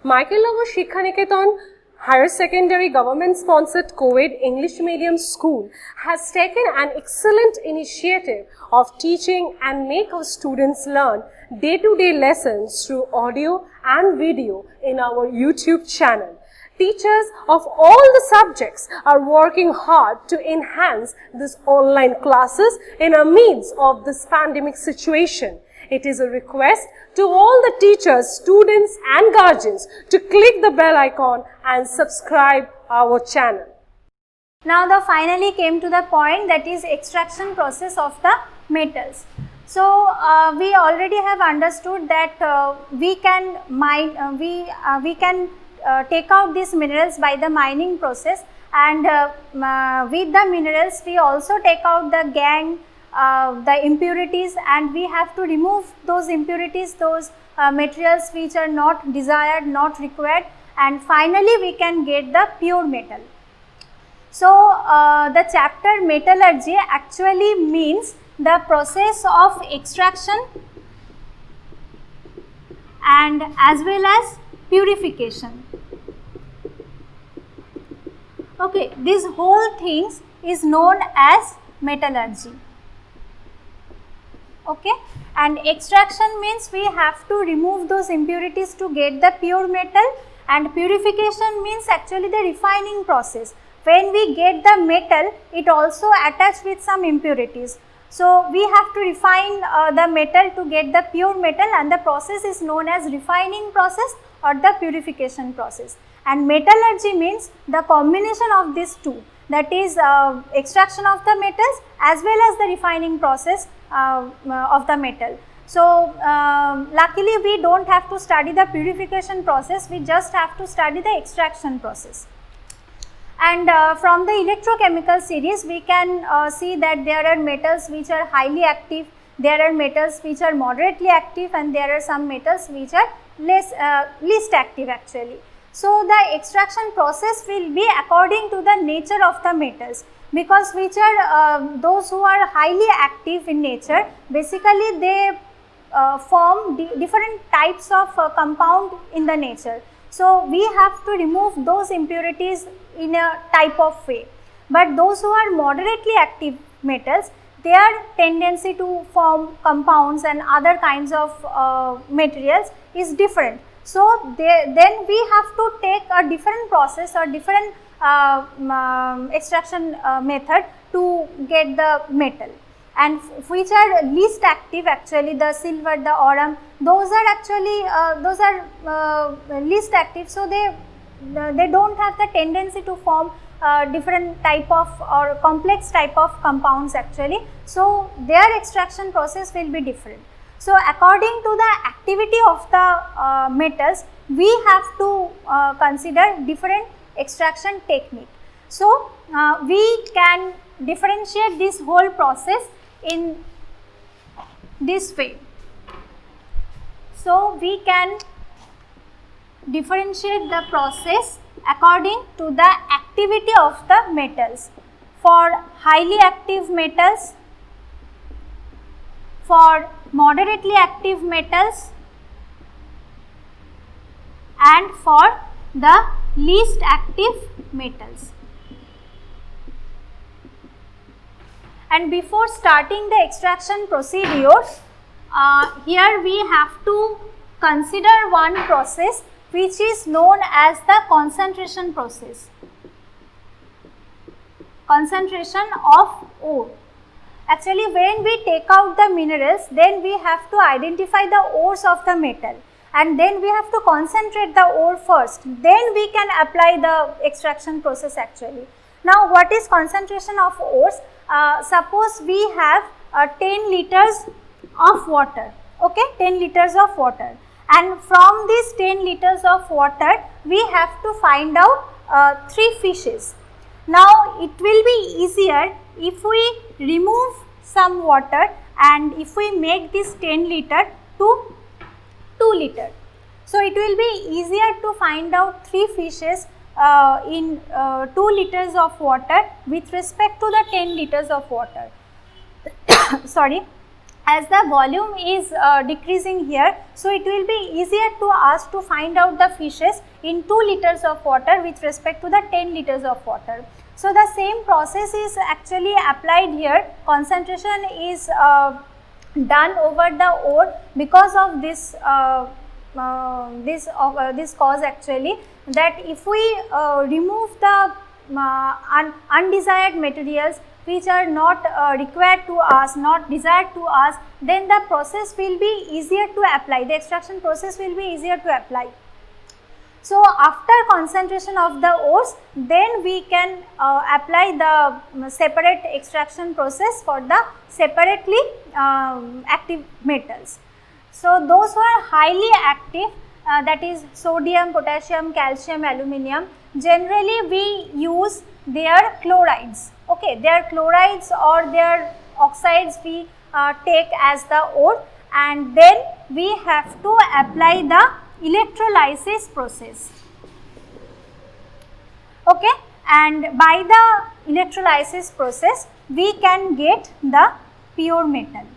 Michael Shikha Niketan Higher Secondary Government Sponsored Co-ed English Medium School has taken an excellent initiative of teaching and make our students learn day-to-day lessons through audio and video in our YouTube channel. Teachers of all the subjects are working hard to enhance these online classes in the midst of this pandemic situation. It is a request to all the teachers, students and guardians to click the bell icon and subscribe our channel. Now the finally came to the point, that is extraction process of the metals. So we already have understood that we can mine, we can take out these minerals by the mining process, and with the minerals we also take out the gangue, the impurities, and we have to remove those impurities, those materials which are not desired, not required, and finally we can get the pure metal. So the chapter metallurgy actually means the process of extraction and as well as purification. Okay, this whole things is known as metallurgy. Okay, and extraction means we have to remove those impurities to get the pure metal, and purification means actually the refining process. When we get the metal, it also attached with some impurities. So we have to refine the metal to get the pure metal, and the process is known as refining process or the purification process. And metallurgy means the combination of these two, that is extraction of the metals as well as the refining process of the metal. So luckily we do not have to study the purification process, we just have to study the extraction process. And from the electrochemical series we can see that there are metals which are highly active, there are metals which are moderately active, and there are some metals which are least active actually. So the extraction process will be according to the nature of the metals, because which are those who are highly active in nature, basically they form different types of compound in the nature. So we have to remove those impurities in a type of way. But those who are moderately active metals, their tendency to form compounds and other kinds of materials is different. So then we have to take a different process or different extraction method to get the metal, and which are least active actually, the silver, the aurum, those are actually least active. So they do not have the tendency to form different type of or complex type of compounds actually. So their extraction process will be different. So according to the activity of the metals, we have to consider different extraction technique. So we can differentiate this whole process in this way. So we can differentiate the process according to the activity of the metals. For highly active metals, for moderately active metals, and for the least active metals. And before starting the extraction procedures, here we have to consider one process which is known as the concentration process. Concentration of ore. Actually, when we take out the minerals, then we have to identify the ores of the metal, and then we have to concentrate the ore first, then we can apply the extraction process actually. Now what is concentration of ores? Suppose we have 10 liters of water, okay, 10 liters of water, and from these 10 liters of water we have to find out 3 fishes. Now it will be easier if we remove some water and if we make this 10 liter to 2 liter. So it will be easier to find out 3 fishes in 2 liters of water with respect to the 10 liters of water. Sorry. as the volume is decreasing here, so it will be easier to us to find out the fishes in 2 liters of water with respect to the 10 liters of water. So the same process is actually applied here. Concentration is done over the ore because of this this cause actually, that if we remove the undesired materials which are not required to us, not desired to us, then the process will be easier to apply, the extraction process will be easier to apply. So after concentration of the ores, then we can apply the separate extraction process for the separately active metals. So those who are highly active, that is sodium, potassium, calcium, aluminium, generally we use their chlorides, okay, their chlorides or their oxides we take as the ore, and then we have to apply the electrolysis process, okay, and by the electrolysis process we can get the pure metal.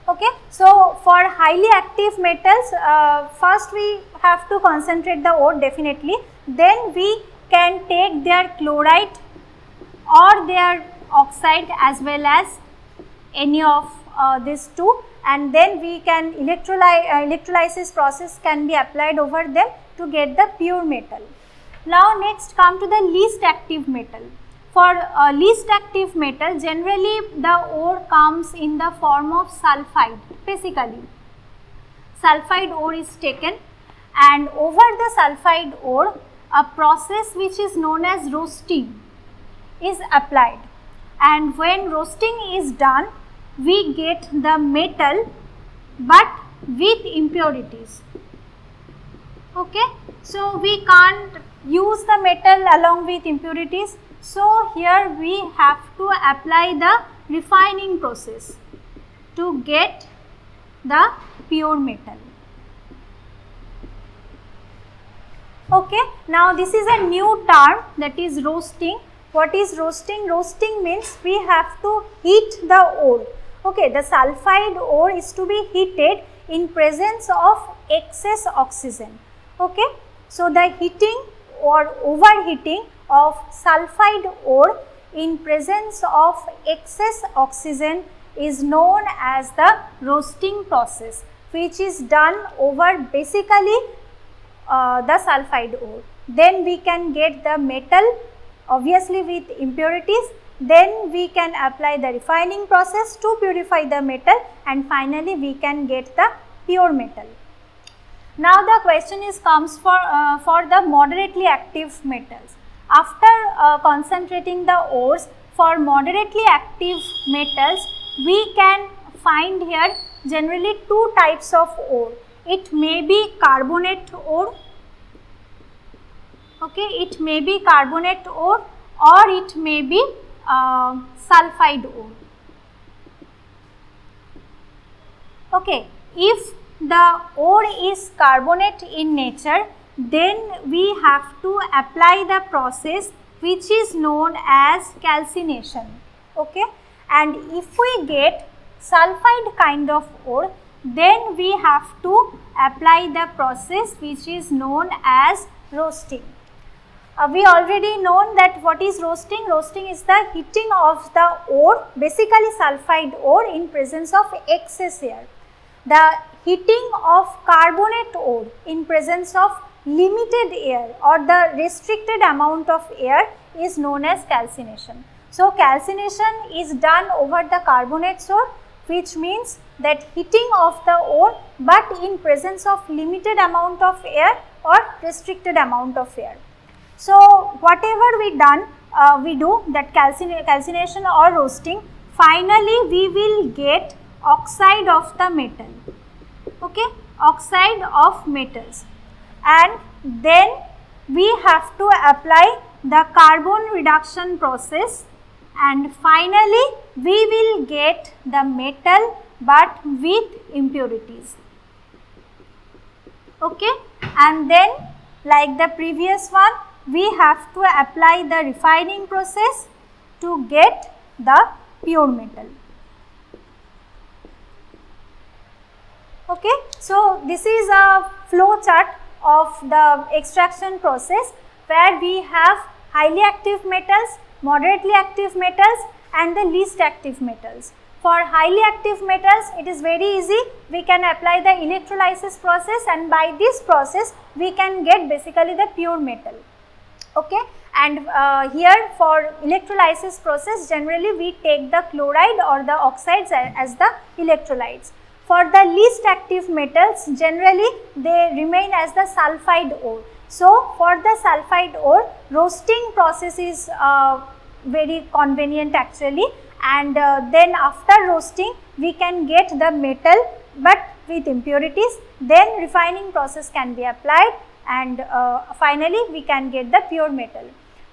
Okay. So for highly active metals, first we have to concentrate the ore definitely, then we can take their chloride or their oxide as well as any of these two, and then we can electrolysis process can be applied over them to get the pure metal. Now next come to the least active metal. For least active metal, generally the ore comes in the form of sulphide. Basically, sulphide ore is taken, and over the sulphide ore a process which is known as roasting is applied, and when roasting is done we get the metal but with impurities. Okay. So we can't use the metal along with impurities. So here we have to apply the refining process to get the pure metal. Okay. Now this is a new term, that is roasting. What is roasting? Roasting means we have to heat the ore. Okay, the sulphide ore is to be heated in presence of excess oxygen. Okay. So the heating or overheating of sulphide ore in presence of excess oxygen is known as the roasting process, which is done over basically the sulphide ore. Then we can get the metal obviously with impurities, then we can apply the refining process to purify the metal, and finally we can get the pure metal. Now the question is comes for the moderately active metals. After concentrating the ores, for moderately active metals we can find here generally 2 types of ore. It may be carbonate ore, okay, it may be carbonate ore, or it may be sulphide ore. Okay. If the ore is carbonate in nature, then we have to apply the process which is known as calcination. Okay. And if we get sulphide kind of ore, then we have to apply the process which is known as roasting. We already known that what is roasting. Roasting is the heating of the ore, basically sulphide ore, in presence of excess air. The heating of carbonate ore in presence of limited air or the restricted amount of air is known as calcination. So calcination is done over the carbonate ore, which means that heating of the ore but in presence of limited amount of air or restricted amount of air. So whatever we do that calcination or roasting, finally we will get oxide of the metal, okay, oxide of metals, and then we have to apply the carbon reduction process, and finally we will get the metal but with impurities. Okay. And then like the previous one, we have to apply the refining process to get the pure metal. Okay, so this is a flow chart of the extraction process where we have highly active metals, moderately active metals and the least active metals. For highly active metals, it is very easy. We can apply the electrolysis process, and by this process we can get basically the pure metal. Okay, and here for electrolysis process, generally we take the chloride or the oxides as the electrolytes. For the least active metals, generally they remain as the sulfide ore. So for the sulfide ore, roasting process is very convenient actually, and then after roasting we can get the metal but with impurities, then refining process can be applied, and finally we can get the pure metal.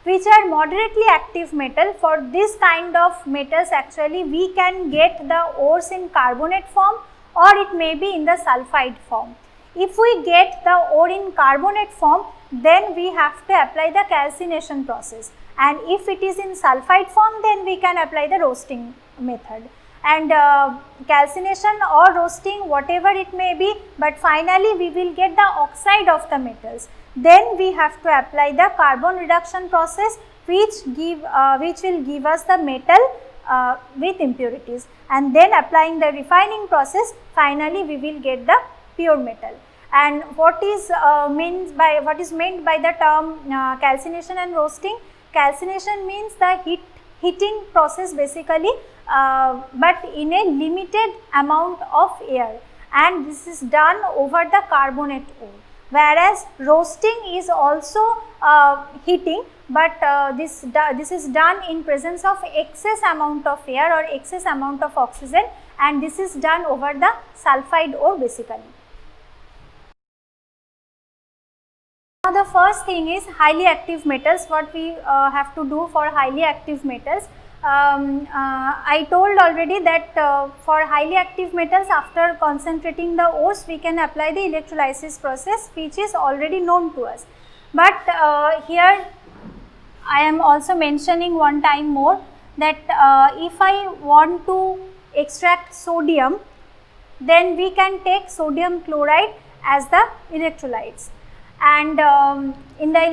Which are moderately active metal, for this kind of metals actually we can get the ores in carbonate form or it may be in the sulfide form. If we get the ore in carbonate form, then we have to apply the calcination process, and if it is in sulfide form, then we can apply the roasting method. And calcination or roasting, whatever it may be, but finally we will get the oxide of the metals. Then we have to apply the carbon reduction process, which will give us the metal with impurities, and then applying the refining process, finally we will get the pure metal. And what is meant by the term calcination and roasting? Calcination means the heating process basically, but in a limited amount of air, and this is done over the carbonate ore. Whereas roasting is also heating, but this is done in presence of excess amount of air or excess amount of oxygen, and this is done over the sulfide ore basically. Now the first thing is highly active metals. What we have to do for highly active metals? I told already that for highly active metals, after concentrating the ores, we can apply the electrolysis process, which is already known to us. But here I am also mentioning one time more that if I want to extract sodium, then we can take sodium chloride as the electrolytes. And in the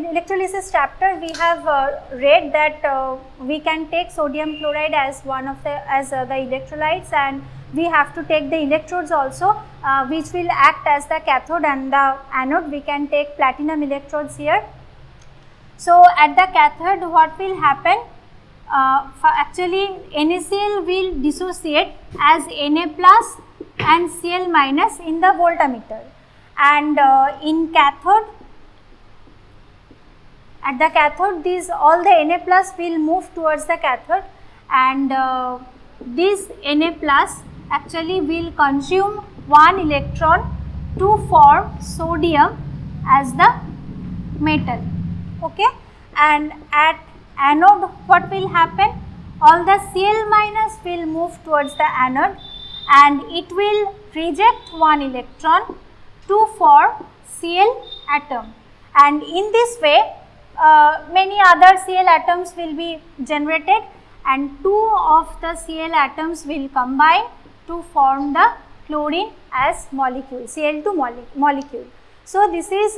electrolysis chapter, we have read that we can take sodium chloride as one of the electrolytes, and we have to take the electrodes also, which will act as the cathode and the anode. We can take platinum electrodes here. So at the cathode, what will happen? Actually, NaCl will dissociate as Na plus and Cl minus in the voltmeter. And in cathode, at the cathode, all the Na plus will move towards the cathode, and this Na plus actually will consume one electron to form sodium as the metal. Okay, and at anode, what will happen? All the Cl minus will move towards the anode, and it will reject one electron to form Cl atom, and in this way many other Cl atoms will be generated, and two of the Cl atoms will combine to form the chlorine as molecule, Cl2 molecule. So this is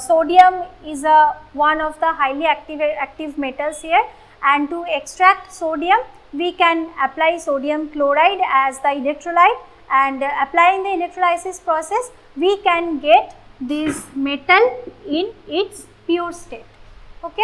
sodium is one of the highly active metals here, and to extract sodium we can apply sodium chloride as the electrolyte, and applying the electrolysis process we can get this metal in its pure state. Okay.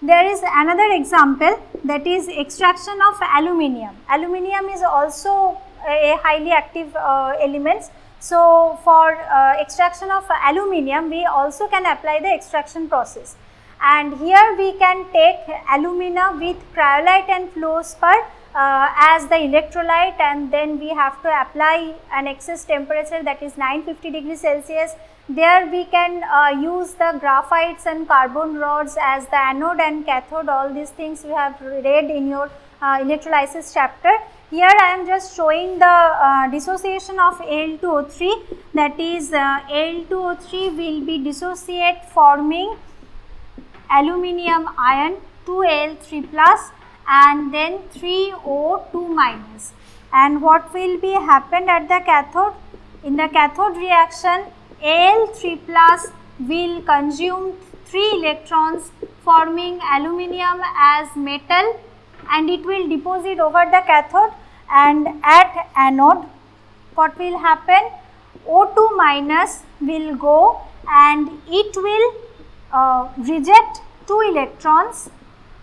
There is another example, that is extraction of aluminium. Aluminium is also a highly active element. So for extraction of aluminium we also can apply the extraction process, and here we can take alumina with cryolite and fluorspar as the electrolyte, and then we have to apply an excess temperature, that is 950 degrees Celsius. There we can use the graphites and carbon rods as the anode and cathode. All these things you have read in your electrolysis chapter. Here I am just showing the dissociation of Al2O3, that is Al2O3 will be dissociate forming aluminium ion 2Al3 plus and then 3O2 minus, and what will be happened at the cathode? In the cathode reaction, Al3 plus will consume 3 electrons forming aluminium as metal, and it will deposit over the cathode, and at anode what will happen? O2 minus will go and it will reject 2 electrons,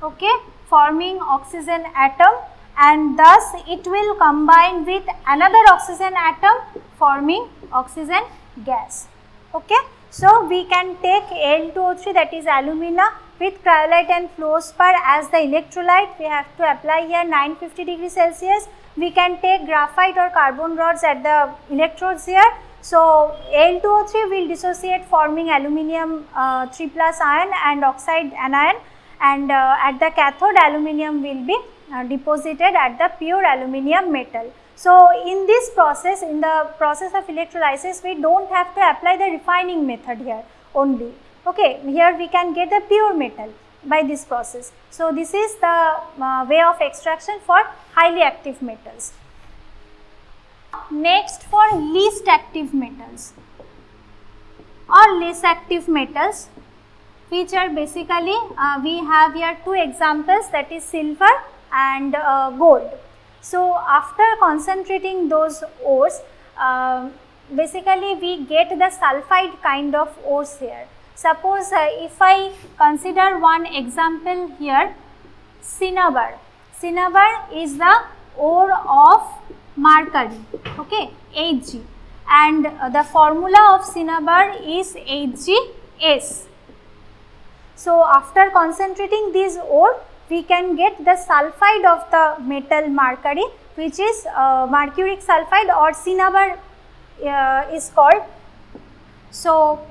okay, forming oxygen atom, and thus it will combine with another oxygen atom forming oxygen gas. Okay. So, we can take Al2O3, that is alumina, with cryolite and fluorspar as the electrolyte. We have to apply here 950 degrees Celsius. We can take graphite or carbon rods at the electrodes here. So, Al2O3 will dissociate forming aluminium 3 plus ion and oxide anion, and at the cathode aluminium will be deposited at the pure aluminium metal. So, in this process, in the process of electrolysis, we do not have to apply the refining method here only. Okay, here we can get the pure metal by this process. So, this is the way of extraction for highly active metals. Next, for least active metals or less active metals, which are basically we have here 2 examples, that is silver and gold. So, after concentrating those ores, basically we get the sulfide kind of ores here. Suppose if I consider one example here, cinnabar. Cinnabar is the ore of mercury, okay, Hg, and the formula of cinnabar is HgS. So, after concentrating this ore, we can get the sulfide of the metal mercury, which is mercuric sulfide, or cinnabar is called. So,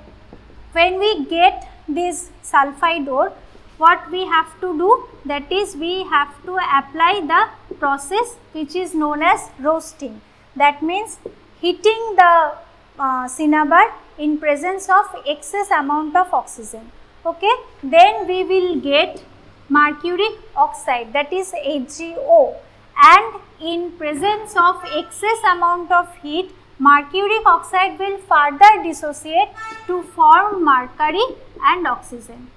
when we get this sulfide ore, what we have to do, that is we have to apply the process which is known as roasting. That means heating the cinnabar in presence of excess amount of oxygen. Okay, then we will get mercuric oxide, that is HgO, and in presence of excess amount of heat, mercuric oxide will further dissociate to form mercury and oxygen.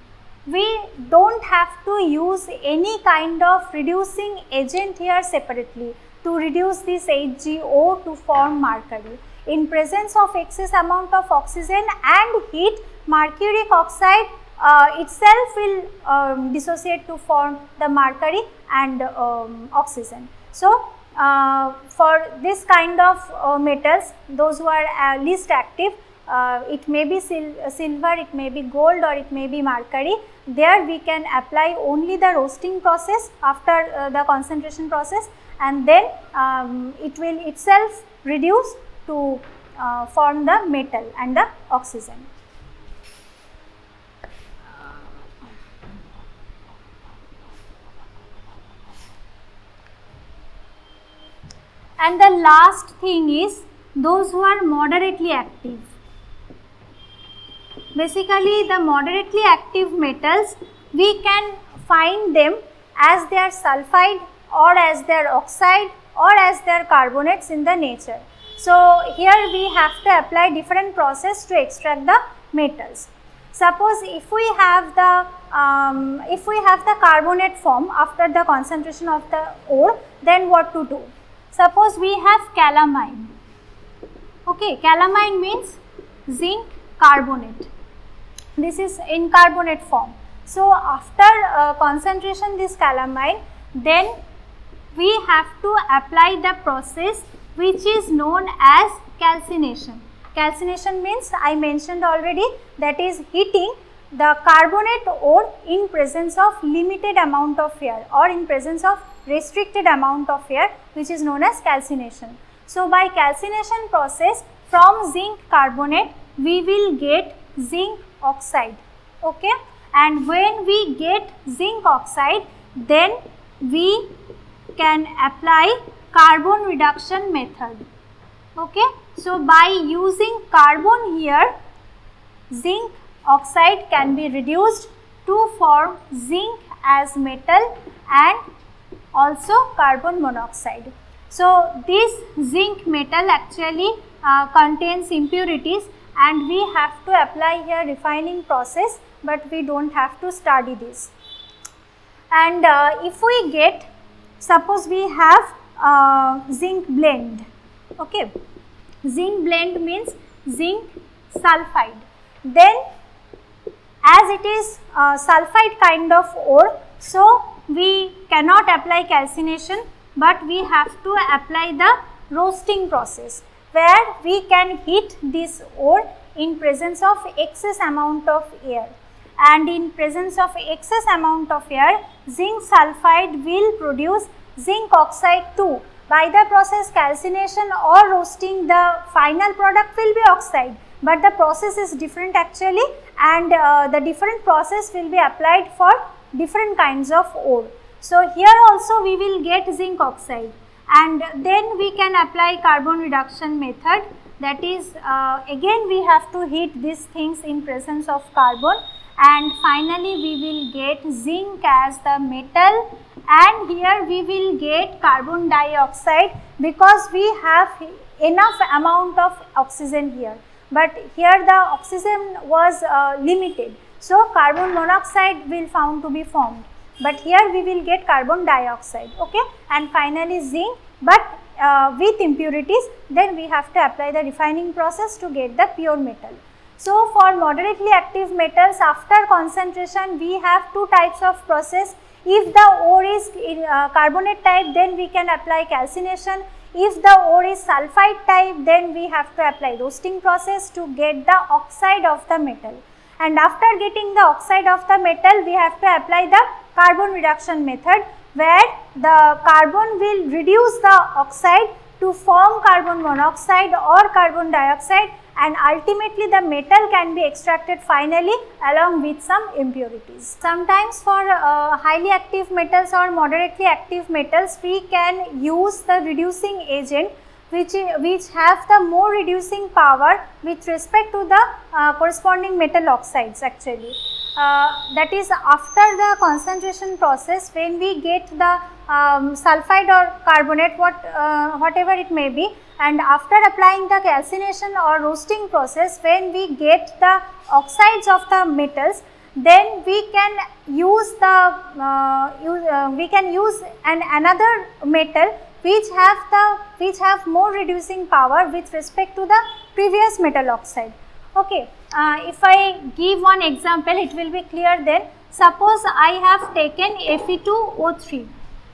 We do not have to use any kind of reducing agent here separately to reduce this HgO to form mercury. In presence of excess amount of oxygen and heat, mercuric oxide itself will dissociate to form the mercury and oxygen. So, for this kind of metals, those who are least active, it may be silver, it may be gold, or it may be mercury. There we can apply only the roasting process after the concentration process, and then it will itself reduce to form the metal and the oxygen. And the last thing is those who are moderately active. Basically, the moderately active metals, we can find them as their sulfide or as their oxide or as their carbonates in the nature. So, here we have to apply different process to extract the metals. Suppose if we have the carbonate form after the concentration of the ore, then what to do? Suppose we have calamine. Okay, calamine means zinc carbonate. This is in carbonate form. So, after concentration this calamine, then we have to apply the process which is known as calcination. Calcination means, I mentioned already, that is heating the carbonate ore in presence of limited amount of air or in presence of restricted amount of air, which is known as calcination. So, by calcination process, from zinc carbonate we will get zinc oxide, okay, and when we get zinc oxide, then we can apply carbon reduction method, okay. So, by using carbon here, zinc oxide can be reduced to form zinc as metal and also carbon monoxide. So this zinc metal actually contains impurities, and we have to apply here refining process, but we don't have to study this. And if we get, suppose we have zinc blend, okay, zinc blend means zinc sulphide, then as it is sulphide kind of ore, so we cannot apply calcination, but we have to apply the roasting process, where we can heat this ore in presence of excess amount of air, and in presence of excess amount of air, zinc sulphide will produce zinc oxide too. By the process calcination or roasting, the final product will be oxide, but the process is different actually, and the different process will be applied for different kinds of ore. So here also we will get zinc oxide, and then we can apply carbon reduction method, that is again we have to heat these things in presence of carbon, and finally we will get zinc as the metal, and here we will get carbon dioxide because we have enough amount of oxygen here, but here the oxygen was limited, so carbon monoxide will found to be formed, but here we will get carbon dioxide, okay, and finally zinc, but with impurities, then we have to apply the refining process to get the pure metal. So for moderately active metals, after concentration we have two types of process. If the ore is carbonate type, then we can apply calcination. If the ore is sulphide type, then we have to apply roasting process to get the oxide of the metal. And after getting the oxide of the metal, we have to apply the carbon reduction method, where the carbon will reduce the oxide to form carbon monoxide or carbon dioxide, and ultimately the metal can be extracted finally along with some impurities. Sometimes for highly active metals or moderately active metals, we can use the reducing agent which have the more reducing power with respect to the corresponding metal oxides actually. That is after the concentration process, when we get the sulphide or carbonate, whatever it may be, and after applying the calcination or roasting process, when we get the oxides of the metals, then we can use the another metal which have more reducing power with respect to the previous metal oxide. Okay, if I give one example, it will be clear then. Suppose I have taken Fe2O3,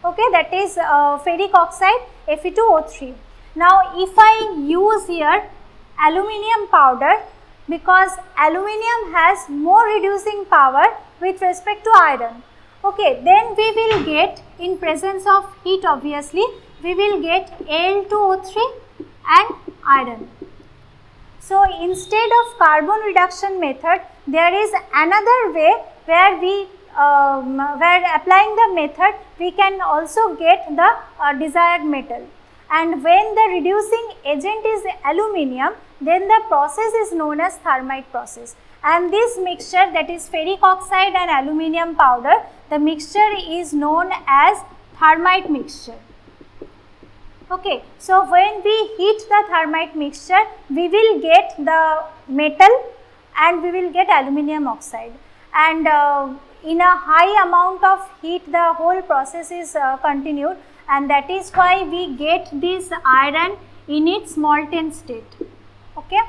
okay, that is ferric oxide Fe2O3. Now if I use here aluminium powder, because aluminium has more reducing power with respect to iron, okay, then we will get, in presence of heat obviously, we will get Al2O3 and iron. So instead of carbon reduction method, there is another way where where applying the method we can also get the desired metal. And when the reducing agent is aluminium, then the process is known as thermite process. And this mixture, that is ferric oxide and aluminium powder, the mixture is known as thermite mixture. Okay, so when we heat the thermite mixture, we will get the metal and we will get aluminium oxide. And in a high amount of heat, the whole process is continued, and that is why we get this iron in its molten state. Okay,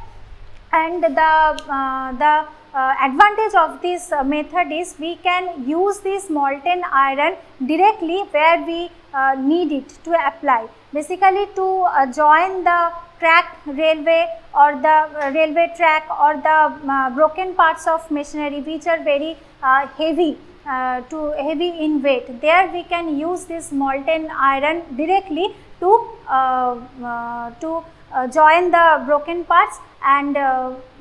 and the advantage of this method is we can use this molten iron directly where we need it to apply, basically to join the cracked railway or the railway track or the broken parts of machinery which are very heavy in weight. There we can use this molten iron directly to join the broken parts and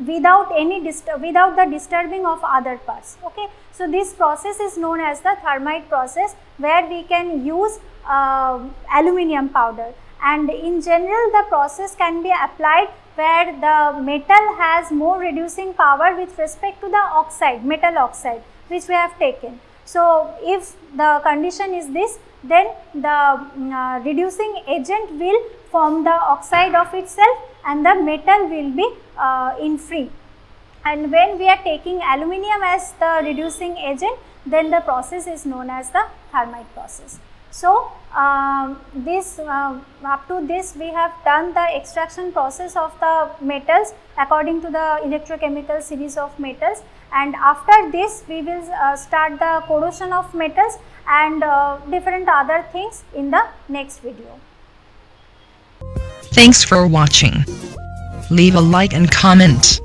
without the disturbing of other parts. Okay, so this process is known as the thermite process, where we can use aluminium powder, and in general the process can be applied where the metal has more reducing power with respect to the oxide, metal oxide which we have taken. So if the condition is this, then the reducing agent will form the oxide of itself and the metal will be in free. And when we are taking aluminium as the reducing agent, then the process is known as the thermite process. So, up to this we have done the extraction process of the metals according to the electrochemical series of metals, and after this we will start the corrosion of metals and different other things in the next video. Thanks for watching. Leave a like and comment.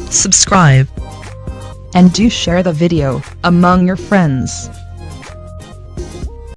Subscribe. And do share the video among your friends.